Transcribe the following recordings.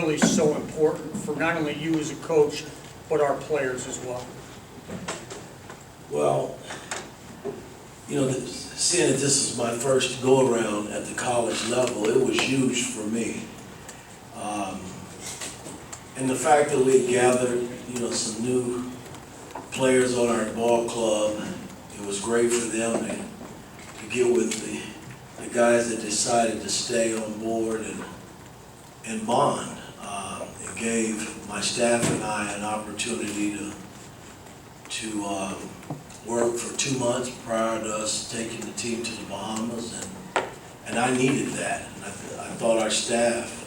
really so important for not only you as a coach, but our players as well? Well, you know, seeing that this is my first go-around at the college level, it was huge for me. And the fact that we gathered, you know, some new players on our ball club, it was great for them to get with the guys that decided to stay on board and bond. It gave my staff and I an opportunity to work for 2 months prior to us taking the team to the Bahamas, and I needed that. And I thought our staff,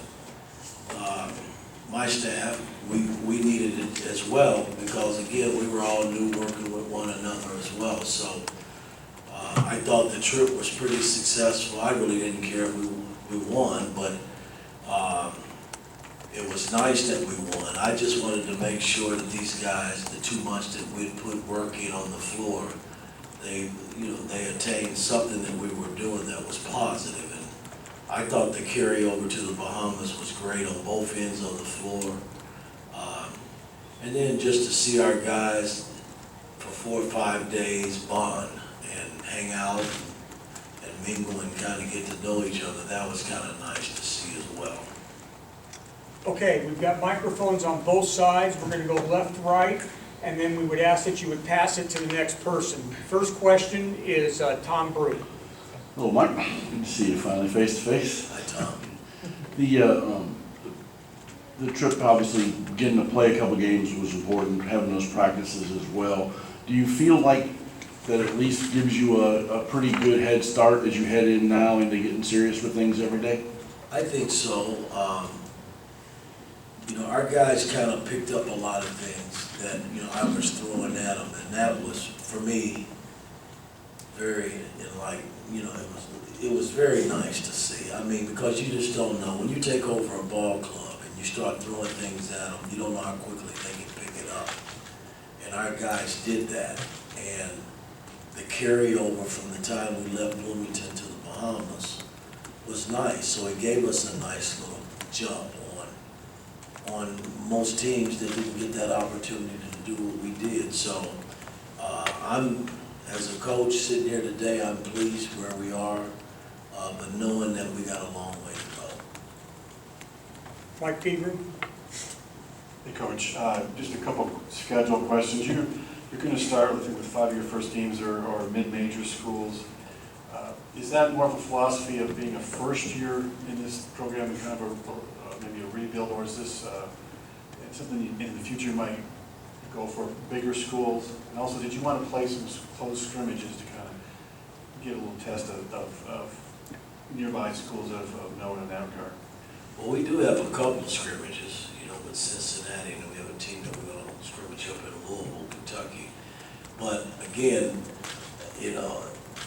my staff, we needed it as well, because again, we were all new, working with one another as well. So I thought the trip was pretty successful. I really didn't care if we won, but it was nice that we won. I just wanted to make sure that these guys, the 2 months that we'd put working on the floor, they attained something that we were doing that was positive. And I thought the carryover to the Bahamas was great on both ends of the floor. And then just to see our guys for 4 or 5 days bond and hang out and mingle and kind of get to know each other, that was kind of nice to see as well. Okay, we've got microphones on both sides. We're going to go left, right, and then we would ask that you would pass it to the next person. First question is Tom Brew. Hello, Mike. Good to see you finally face to face. Hi, Tom. The trip, obviously, getting to play a couple games was important, having those practices as well. Do you feel like that at least gives you a pretty good head start as you head in now into getting serious with things every day? I think so. You know, our guys kind of picked up a lot of things that, you know, I was throwing at them, and that was, for me, very, you know, it was very nice to see. I mean, because you just don't know. When you take over a ball club and you start throwing things at them, you don't know how quickly they can pick it up. And our guys did that. And the carryover from the time we left Bloomington to the Bahamas was nice. So it gave us a nice little jump on most teams that didn't get that opportunity to do what we did. So as a coach sitting here today, I'm pleased where we are, but knowing that we got a long way to go. Mike Woodson. Hey, Coach. Just a couple schedule questions. You're going to start, I think, with 5 of your first games or mid-major schools. Is that more of a philosophy of being a first year in this program and kind of maybe a rebuild, or is this something in the future you might go for bigger schools? And also, did you want to play some close scrimmages to kind of get a little test of nearby schools of note in that regard? Well, we do have a couple of scrimmages, you know, with Cincinnati, and we have a team that we're going to scrimmage up in Louisville, Kentucky. But again, you know,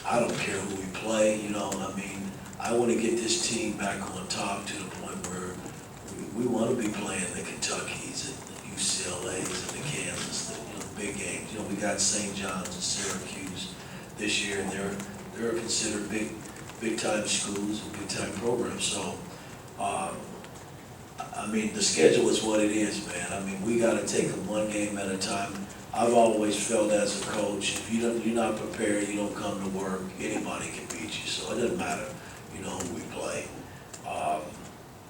I don't care who we play, you know, I mean, I want to get this team back on top to the point where we want to be playing the Kentuckys and the UCLAs and the Kansas, the big games. You know, we got St. John's and Syracuse this year, and they're considered big-time schools and big-time programs. So, I mean, the schedule is what it is, man. I mean, we got to take them one game at a time. I've always felt as a coach, if you're not prepared, you don't come to work, anybody can beat you. So it doesn't matter, you know, who we play.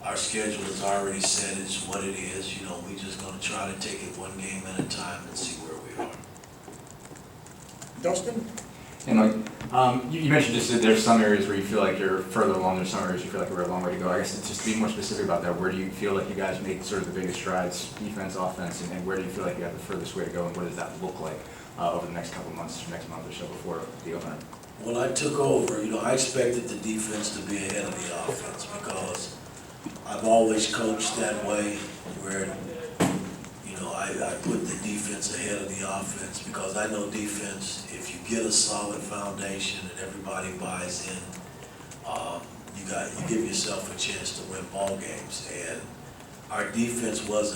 Our schedule is already set, it's what it is. You know, we're just going to try to take it one game at a time and see where we are. Dustin? And Mike, you mentioned just that there's some areas where you feel like you're further along, there's some areas you feel like we're a long way to go. I guess just to be more specific about that, where do you feel like you guys made sort of the biggest strides, defense, offense, and where do you feel like you have the furthest way to go, and what does that look like over the next couple months, next month or so before the opener? When I took over, you know, I expected the defense to be ahead of the offense because I've always coached that way, where, you know, I put the defense ahead of the offense because I know defense, if you get a solid foundation and everybody buys in, you give yourself a chance to win ball games. And our defense was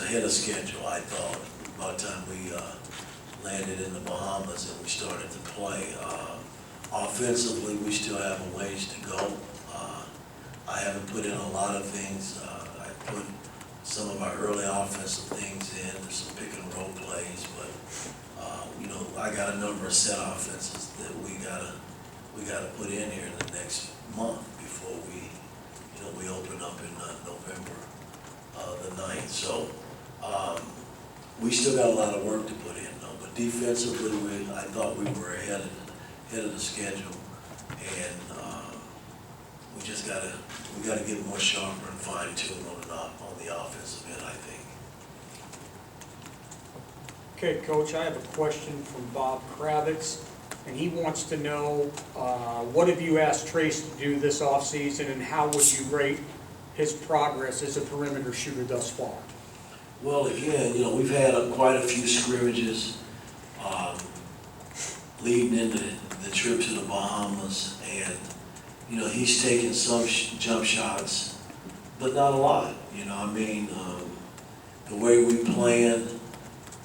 ahead of schedule, I thought, by the time we landed in the Bahamas and we started to play. Offensively, we still have a ways to go. I haven't put in a lot of things. I some of our early offensive things in, there's some pick and roll plays, but, I got a number of set offenses that we gotta put in here in the next month before we open up in November, the 9th. So, we still got a lot of work to put in though, but defensively, I thought we were ahead of the schedule, and, we gotta get more sharper and fine tuned on the offensive end, I think. Okay, Coach, I have a question from Bob Kravitz, and he wants to know, what have you asked Trace to do this offseason, and how would you rate his progress as a perimeter shooter thus far? Well, again, we've had quite a few scrimmages leading into the trip to the Bahamas, and, he's taken some jump shots, but not a lot, the way we plan,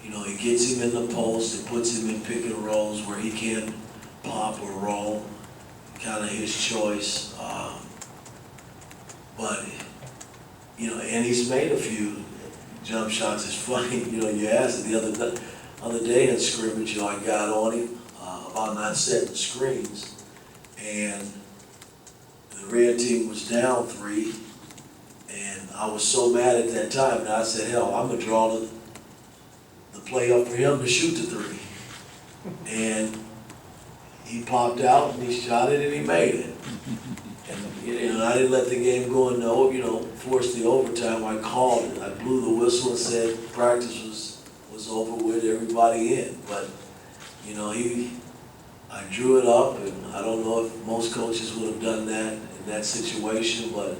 it gets him in the post, it puts him in pick and rolls where he can pop or roll, kind of his choice. But, and he's made a few jump shots. It's funny, you asked it the other day in scrimmage, I got on him about not setting screens, and the red team was down 3, and I was so mad at that time, and I said, hell, I'm going to draw the play up for him to shoot the 3. And he popped out and he shot it and he made it. And I didn't let the game go in force the overtime. I called it. I blew the whistle and said practice was over with, everybody in. But, I drew it up, and I don't know if most coaches would have done that in that situation, but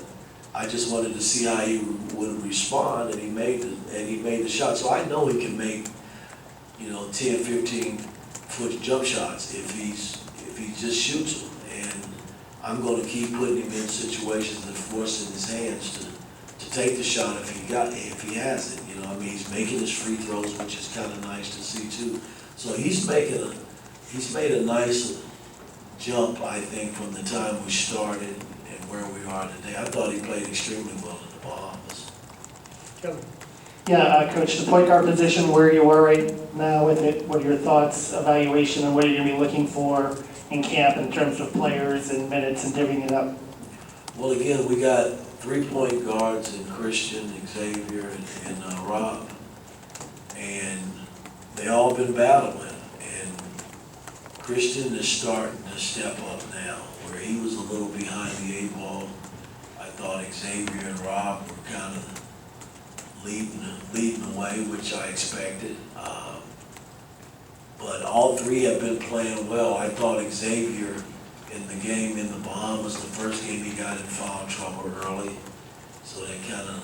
I just wanted to see how he would respond, and he made the shot. So I know he can make, 10, 15-foot jump shots if he just shoots them. And I'm going to keep putting him in situations and forcing his hands to take the shot if he has it. He's making his free throws, which is kind of nice to see too. So he's made a nice jump, I think, from the time we started and where we are today. I thought he played extremely well in the Bahamas. Kevin? Yeah, Coach, the point guard position, where you are right now with it, what are your thoughts, evaluation, and what are you going to be looking for in camp in terms of players and minutes and divvying it up? Well, again, we got 3 point guards in Christian, Xavier, and Rob, and they all been battling. And Christian is starting to step up now, where he was a little behind the 8 ball. I thought Xavier and Rob were kind of leading the way, which I expected. But all 3 have been playing well. I thought Xavier in the game in the Bahamas, the first game he got in foul trouble early, so they kind of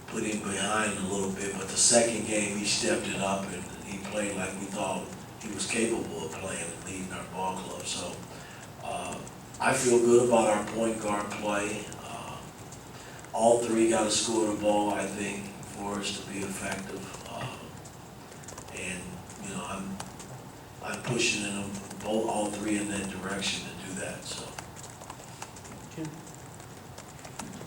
put him behind a little bit. But the second game he stepped it up and he played like we thought he was capable of playing and leading our ball club. So I feel good about our point guard play. All 3 got to score the ball, I think, for us to be effective. And I'm pushing them all 3 in that direction to do that. So.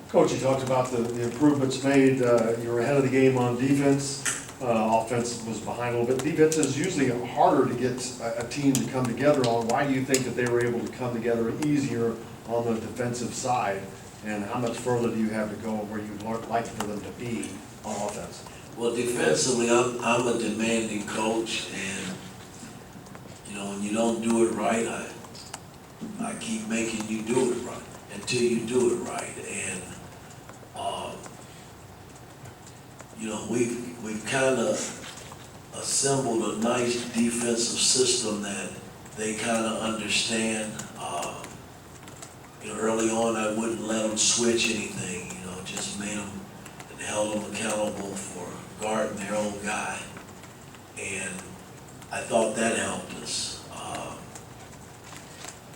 Coach, you talked about the improvements made. You were ahead of the game on defense. Offense was behind a little bit. Defense is usually harder to get a team to come together on. Why do you think that they were able to come together easier on the defensive side? And how much further do you have to go where you'd like for them to be on offense? Well, defensively, I'm a demanding coach, and when you don't do it right, I keep making you do it right until you do it right. And we've kind of assembled a nice defensive system that they kind of understand. Early on, I wouldn't let them switch anything, just made them and held them accountable for guarding their own guy. And I thought that helped us.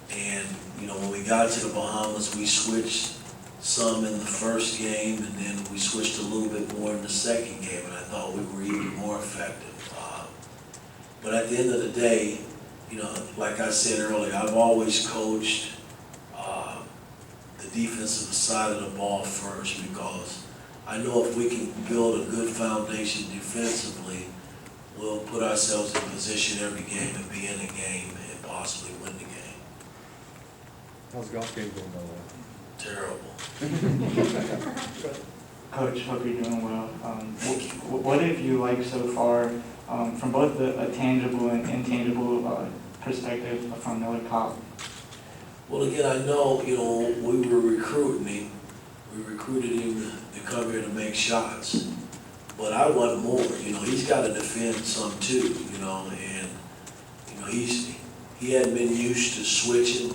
When we got to the Bahamas, we switched some in the first game, and then we switched a little bit more in the second game, and I thought we were even more effective. But at the end of the day, like I said earlier, I've always coached the defensive side of the ball first, because I know if we can build a good foundation defensively, we'll put ourselves in position every game and be in the game and possibly win the game. How's the golf game going, by the way? Terrible. Coach, hope you're doing well. What have you liked so far from both a tangible and intangible perspective from Miller Cop? Well, again, I know, we were recruiting him. We recruited him to come here to make shots. But I want more, he's got to defend some too, and, he hadn't been used to switching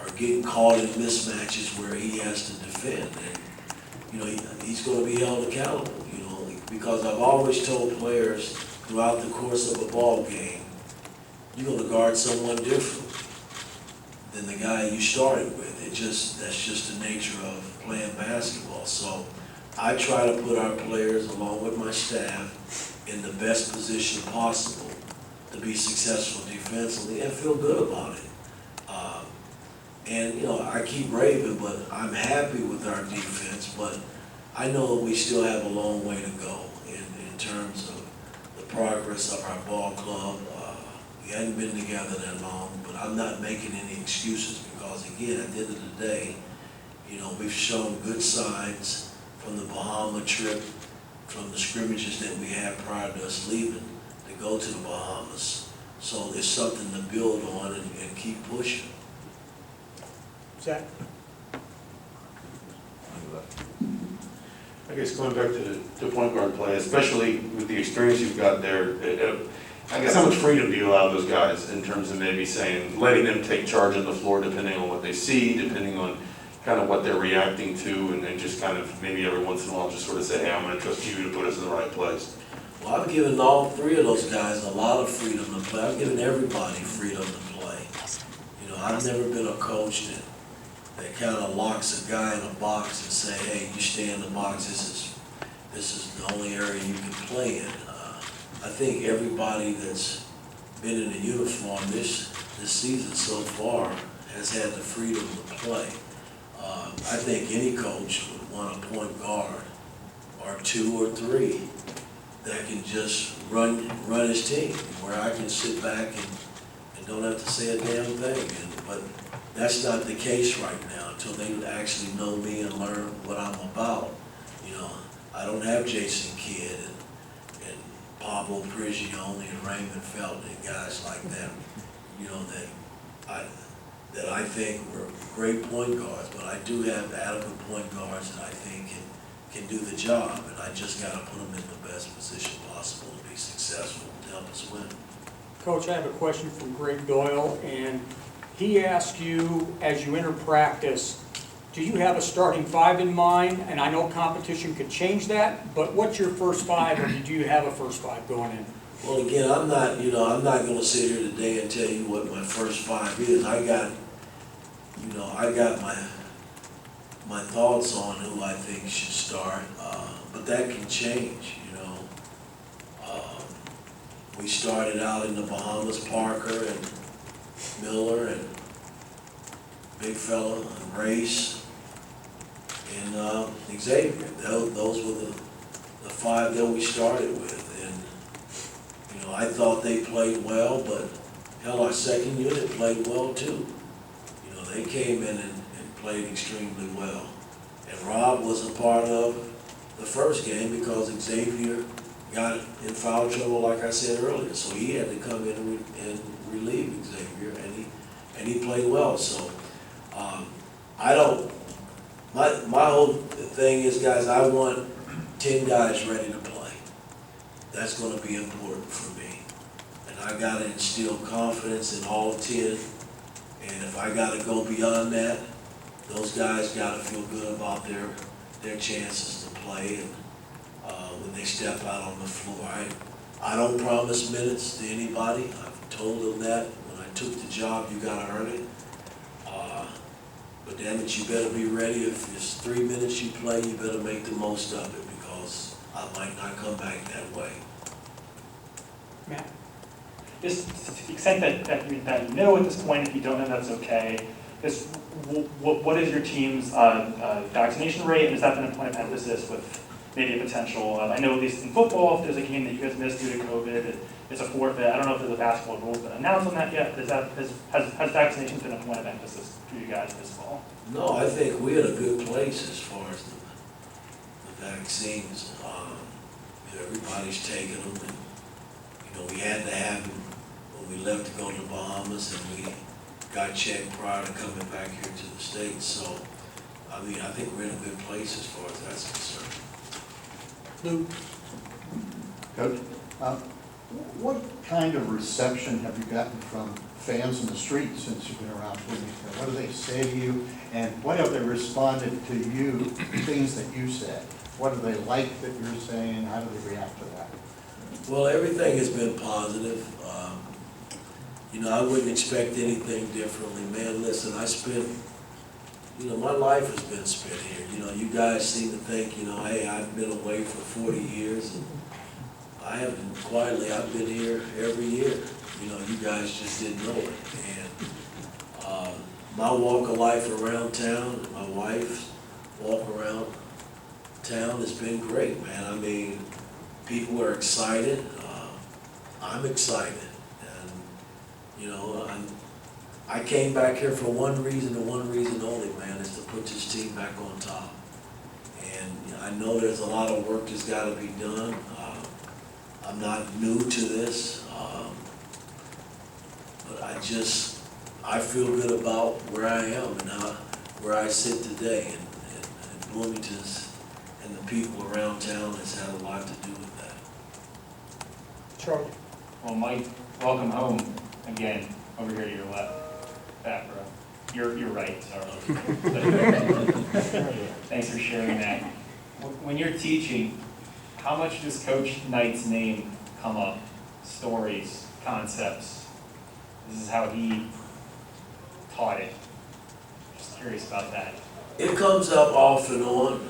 or getting caught in mismatches where he has to defend. And, he's going to be held accountable, because I've always told players throughout the course of a ball game, you're going to guard someone different than the guy you started with. That's just the nature of playing basketball. So I try to put our players, along with my staff, in the best position possible to be successful defensively and feel good about it. I keep raving, but I'm happy with our defense, but I know we still have a long way to go in terms of the progress of our ball club. We hadn't been together that long, but I'm not making any excuses because, again, at the end of the day, we've shown good signs from the Bahama trip, from the scrimmages that we had prior to us leaving to go to the Bahamas. So there's something to build on and keep pushing. Zach? I guess going back to the point guard play, especially with the experience you've got there, I guess how much freedom do you allow those guys in terms of maybe letting them take charge on the floor depending on what they see, depending on kind of what they're reacting to, and then just kind of maybe every once in a while just sort of say, hey, I'm going to trust you to put us in the right place? Well, I've given all three of those guys a lot of freedom to play. I've given everybody freedom to play. I've never been a coach that kind of locks a guy in a box and say, hey, you stay in the box, this is the only area you can play in. I think everybody that's been in a uniform this season so far has had the freedom to play. I think any coach would want a point guard or two or three that can just run his team, where I can sit back and don't have to say a damn thing. But that's not the case right now until they actually know me and learn what I'm about. I don't have Jason Kidd and Pablo Prigioni and Raymond Felton and guys like that, that I think were great point guards, but I do have adequate point guards that I think can do the job, and I just got to put them in the best position possible to be successful to help us win. Coach, I have a question from Greg Doyle, and he asked you, as you enter practice, do you have a starting five in mind? And I know competition could change that, but what's your first five, or do you have a first five going in? Well, again, I'm not going to sit here today and tell you what my first five is. I got my thoughts on who I think should start, but that can change. We started out in the Bahamas, Parker and Miller and Big Fella and Race and Xavier. Those were the five that we started with. And, I thought they played well, but hell, our second unit played well too. They came in and played extremely well. And Rob was a part of the first game because Xavier got in foul trouble, like I said earlier. So he had to come in and relieve Xavier, and he played well. So my whole thing is, guys, I want 10 guys ready to play. That's going to be important for me. And I got to instill confidence in all 10. And if I got to go beyond that, those guys got to feel good about their chances to play and when they step out on the floor. I don't promise minutes to anybody. I've told them that when I took the job, you got to earn it. But damn it, you better be ready. If it's 3 minutes you play, you better make the most of it because I might not come back that way. Matt? Just to the extent that you know at this point, if you don't know, that's okay. what is your team's vaccination rate, and has that been a point of emphasis with maybe a potential, I know at least in football, if there's a game that you guys missed due to COVID, it's a forfeit. I don't know if there's a basketball rule been announced on that yet, but has vaccinations been a point of emphasis for you guys this fall? No, I think we're in a good place as far as the vaccines. Everybody's taking them, and, we had to have them when we left to go to the Bahamas, and we got checked prior to coming back here to the States. So, I think we're in a good place as far as that's concerned. Lou? Coach, what kind of reception have you gotten from fans in the street since you've been around Bloomington? What do they say to you, and what have they responded to you, things that you said? What do they like that you're saying? How do they react to that? Well, everything has been positive. I wouldn't expect anything differently. Man, listen, I spent, my life has been spent here. You guys seem to think, hey, I've been away for 40 years, and I haven't quietly, I've been here every year. You guys just didn't know it. And my walk of life around town, my wife's walk around town has been great, man. People are excited. I'm excited. And, I came back here for one reason and one reason only, man, is to put this team back on top. And I know there's a lot of work that's got to be done. I'm not new to this, but I feel good about where I am and where I sit today. And Bloomington's and the people around town has had a lot to do with that. Charlie? Well, Mike, welcome home again, over here to your left, back row. You're right, sorry. Thanks for sharing that. When you're teaching, how much does Coach Knight's name come up? Stories, concepts? This is how he taught it. Just curious about that. It comes up off and on,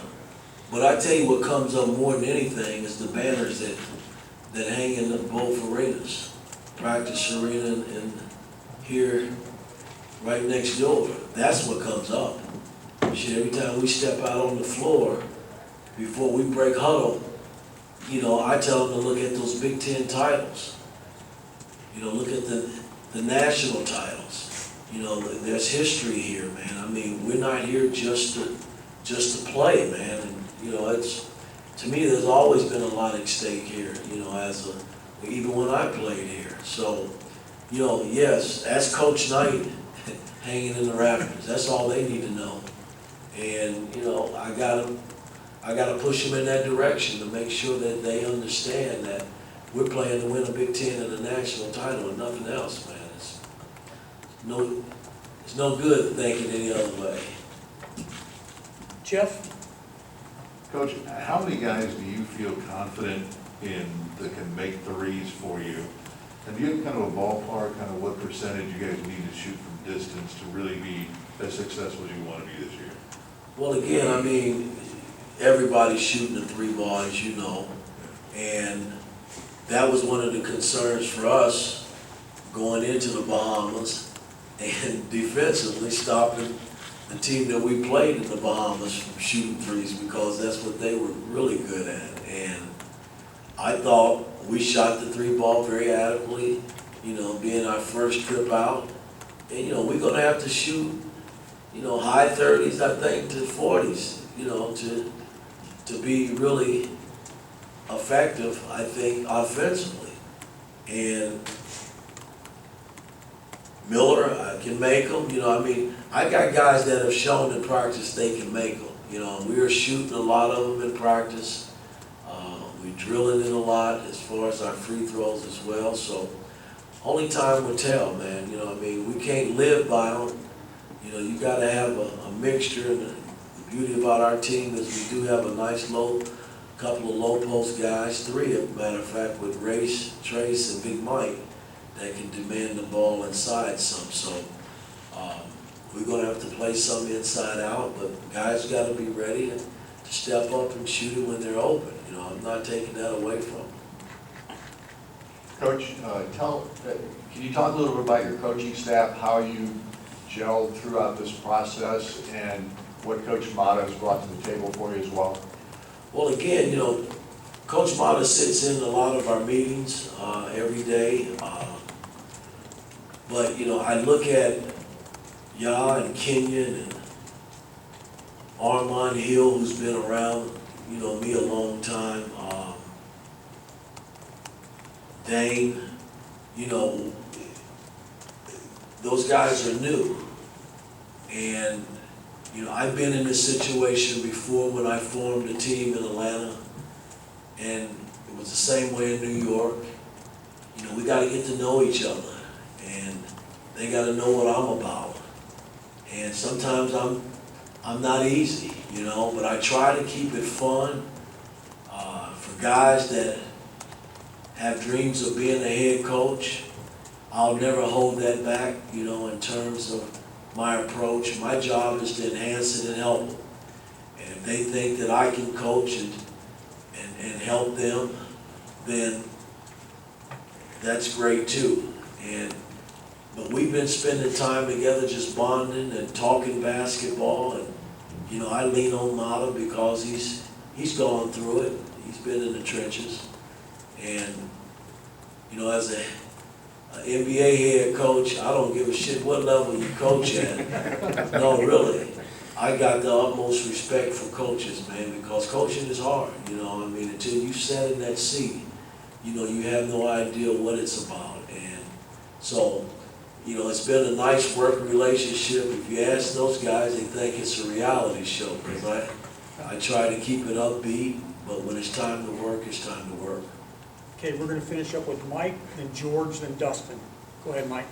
but I tell you what comes up more than anything is the banners that hang in both arenas. Practice arena and here, right next door. That's what comes up. Shit, every time we step out on the floor, before we break huddle, I tell them to look at those Big Ten titles. Look at the national titles. There's history here, man. We're not here just to play, man. And, to me, there's always been a lot at stake here, even when I played here. So, yes, that's Coach Knight hanging in the rafters. That's all they need to know. And, I gotta push them in that direction to make sure that they understand that we're playing to win a Big Ten and a national title and nothing else, man. It's no good thinking any other way. Jeff? Coach, how many guys do you feel confident in that can make threes for you? And do you have kind of a ballpark, kind of what percentage you guys need to shoot from distance to really be as successful as you want to be this year? Well, again, everybody's shooting a three ball, as you know, and that was one of the concerns for us going into the Bahamas and defensively stopping the team that we played in the Bahamas from shooting threes, because that's what they were really good at. And I thought we shot the three ball very adequately, being our first trip out. And, we're going to have to shoot, high 30s, I think, to 40s, to be really effective, I think, offensively. And Miller can make them, I got guys that have shown in practice they can make them. We were shooting a lot of them in practice. We drilling it a lot as far as our free throws as well. So only time will tell, man. We can't live by them. You got to have a mixture. And the beauty about our team is we do have a nice couple of low post guys, three, as a matter of fact, with Race, Trace, and Big Mike, that can demand the ball inside some. So we're going to have to play some inside out, but guys got to be ready to step up and shoot it when they're open. I'm not taking that away from them. Coach, can you talk a little bit about your coaching staff, how you gelled throughout this process, and what Coach Mata has brought to the table for you as well? Well, again, you know, Coach Mata sits in a lot of our meetings every day. But, you know, I look at Ya and Kenyon and Armand Hill, who's been around, you know, me a long time. Dane, you know, those guys are new. And, you know, I've been in this situation before when I formed a team in Atlanta, and it was the same way in New York. You know, we got to get to know each other, and they got to know what I'm about. And sometimes I'm not easy, you know, but I try to keep it fun for guys that have dreams of being a head coach. I'll never hold that back, you know, in terms of my approach. My job is to enhance it and help them. And if they think that I can coach and help them, then that's great too. But we've been spending time together just bonding and talking basketball. And, you know, I lean on Mata because he's gone through it. He's been in the trenches. And, you know, as an NBA head coach, I don't give a shit what level you coach at. No, really. I got the utmost respect for coaches, man, because coaching is hard, you know. I mean, until you sit in that seat, you know, you have no idea what it's about. And so, you know, it's been a nice working relationship. If you ask those guys, they think it's a reality show, because I try to keep it upbeat, but when it's time to work, it's time to work. Okay, we're going to finish up with Mike, then George, then Dustin. Go ahead, Mike.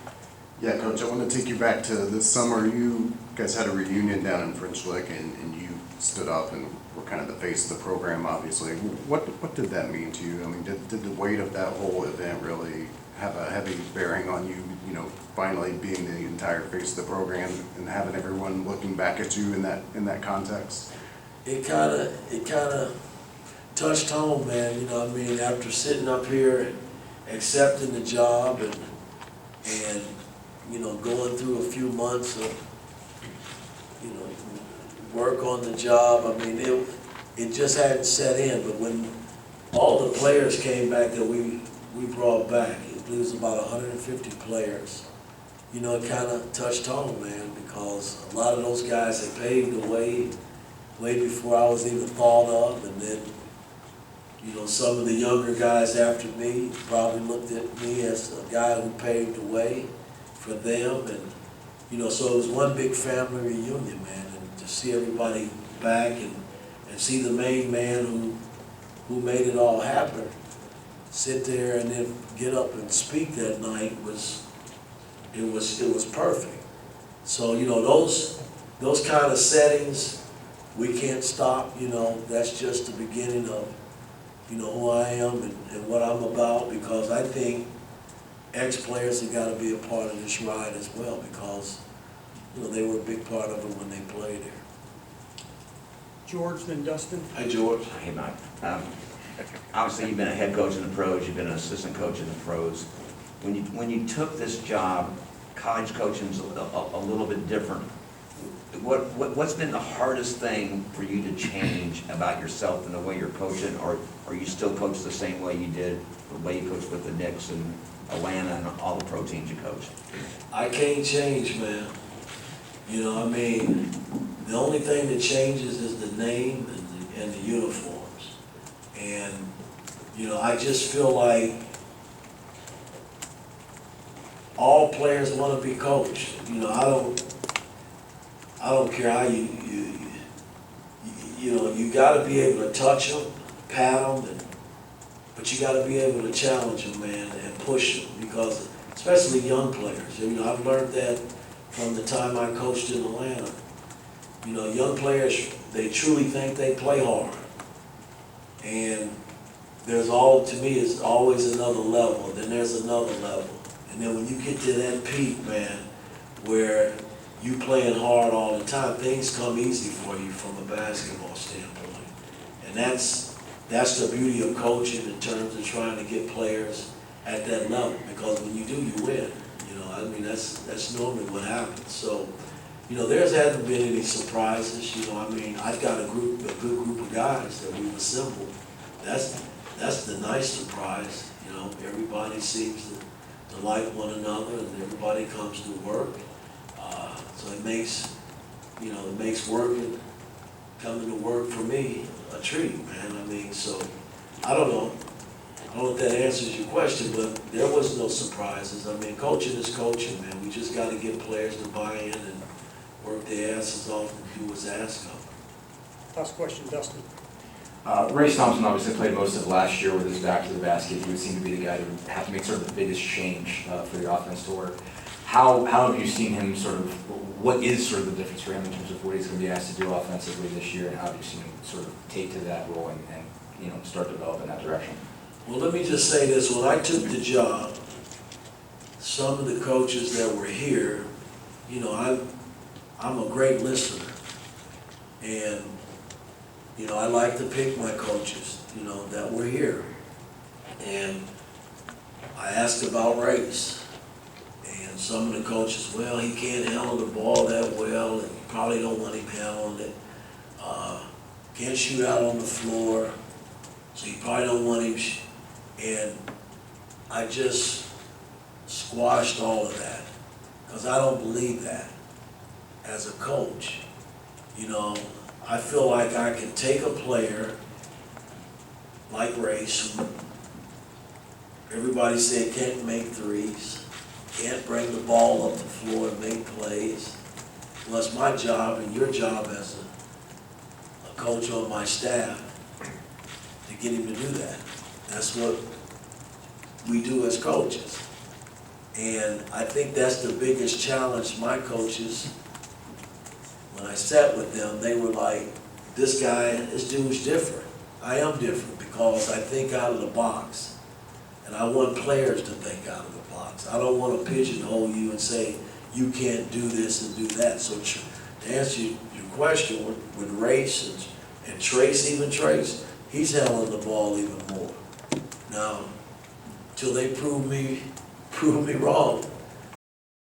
Yeah, Coach, I want to take you back to this summer. You guys had a reunion down in French Lick, and you stood up and were kind of the face of the program, obviously. What did that mean to you? I mean, did the weight of that whole event really have a heavy bearing on you, you know, finally being the entire face of the program and having everyone looking back at you in that context? It kind of touched home, man. You know what I mean? After sitting up here and accepting the job and you know, going through a few months of, you know, work on the job, I mean, it just hadn't set in. But when all the players came back that we brought back, it was about 150 players, you know, it kind of touched home, man, because a lot of those guys had paved the way before I was even thought of. And then, you know, some of the younger guys after me probably looked at me as a guy who paved the way for them. And, you know, so it was one big family reunion, man, and to see everybody back and see the main man who made it all happen sit there and then get up and speak that night was perfect. So, you know, those kind of settings, we can't stop, you know. That's just the beginning of, you know, who I am and what I'm about, because I think ex-players have got to be a part of this ride as well, because, you know, they were a big part of it when they played here. George, then Dustin. Hi, George. Hey, Mike. Obviously, you've been a head coach in the pros, you've been an assistant coach in the pros. When you took this job, college coaching's a little bit different. What's been the hardest thing for you to change about yourself and the way you're coaching, or you still coach the same way you did, the way you coached with the Knicks and Atlanta and all the pro teams you coached? I can't change, man. You know, I mean, the only thing that changes is the name and the uniforms. And, you know, I just feel like all players want to be coached. You know, I don't care how you know, you got to be able to touch them, pat them, but you got to be able to challenge them, man, and push them, because especially young players. You know, I've learned that from the time I coached in Atlanta. You know, young players, they truly think they play hard. And to me, it's always another level, then there's another level. And then when you get to that peak, man, where you playing hard all the time, things come easy for you from a basketball standpoint. And that's the beauty of coaching in terms of trying to get players at that level, because when you do, you win. You know, I mean, that's normally what happens. So, you know, there's hasn't been any surprises, you know, I mean, I've got a good group of guys that we've assembled. That's the nice surprise, you know, everybody seems to like one another and everybody comes to work. So it makes, you know, it makes working, coming to work for me a treat, man. I mean, so, I don't know if that answers your question, but there was no surprises. I mean, coaching is coaching, man. We just gotta get players to buy in and work their asses off and do what's asked of them. Last question, Dustin. Ray Thompson obviously played most of last year with his back to the basket. He would seem to be the guy who would have to make sort of the biggest change for the offense to work. How have you seen him sort of, what is sort of the difference for him in terms of what he's going to be asked to do offensively this year, and how have you seen him sort of take to that role and you know, start to develop in that direction? Well, let me just say this. When I took the job, some of the coaches that were here, you know, I'm a great listener. And, you know, I like to pick my coaches, you know, that were here. And I asked about race. And some of the coaches, well, he can't handle the ball that well, and you probably don't want him handling it. Can't shoot out on the floor, so you probably don't want him. And I just squashed all of that, because I don't believe that as a coach. You know, I feel like I can take a player like Race, who everybody said can't make threes, can't bring the ball up the floor and make plays. Well, it's my job and your job as a coach on my staff to get him to do that. That's what we do as coaches. And I think that's the biggest challenge my coaches, when I sat with them, they were like, this dude's different. I am different because I think out of the box. And I want players to think out of the box. I don't want to pigeonhole you and say, you can't do this and do that. So to answer your question, with Race and Trace, even Trace, he's handling the ball even more. Now, till they prove me wrong,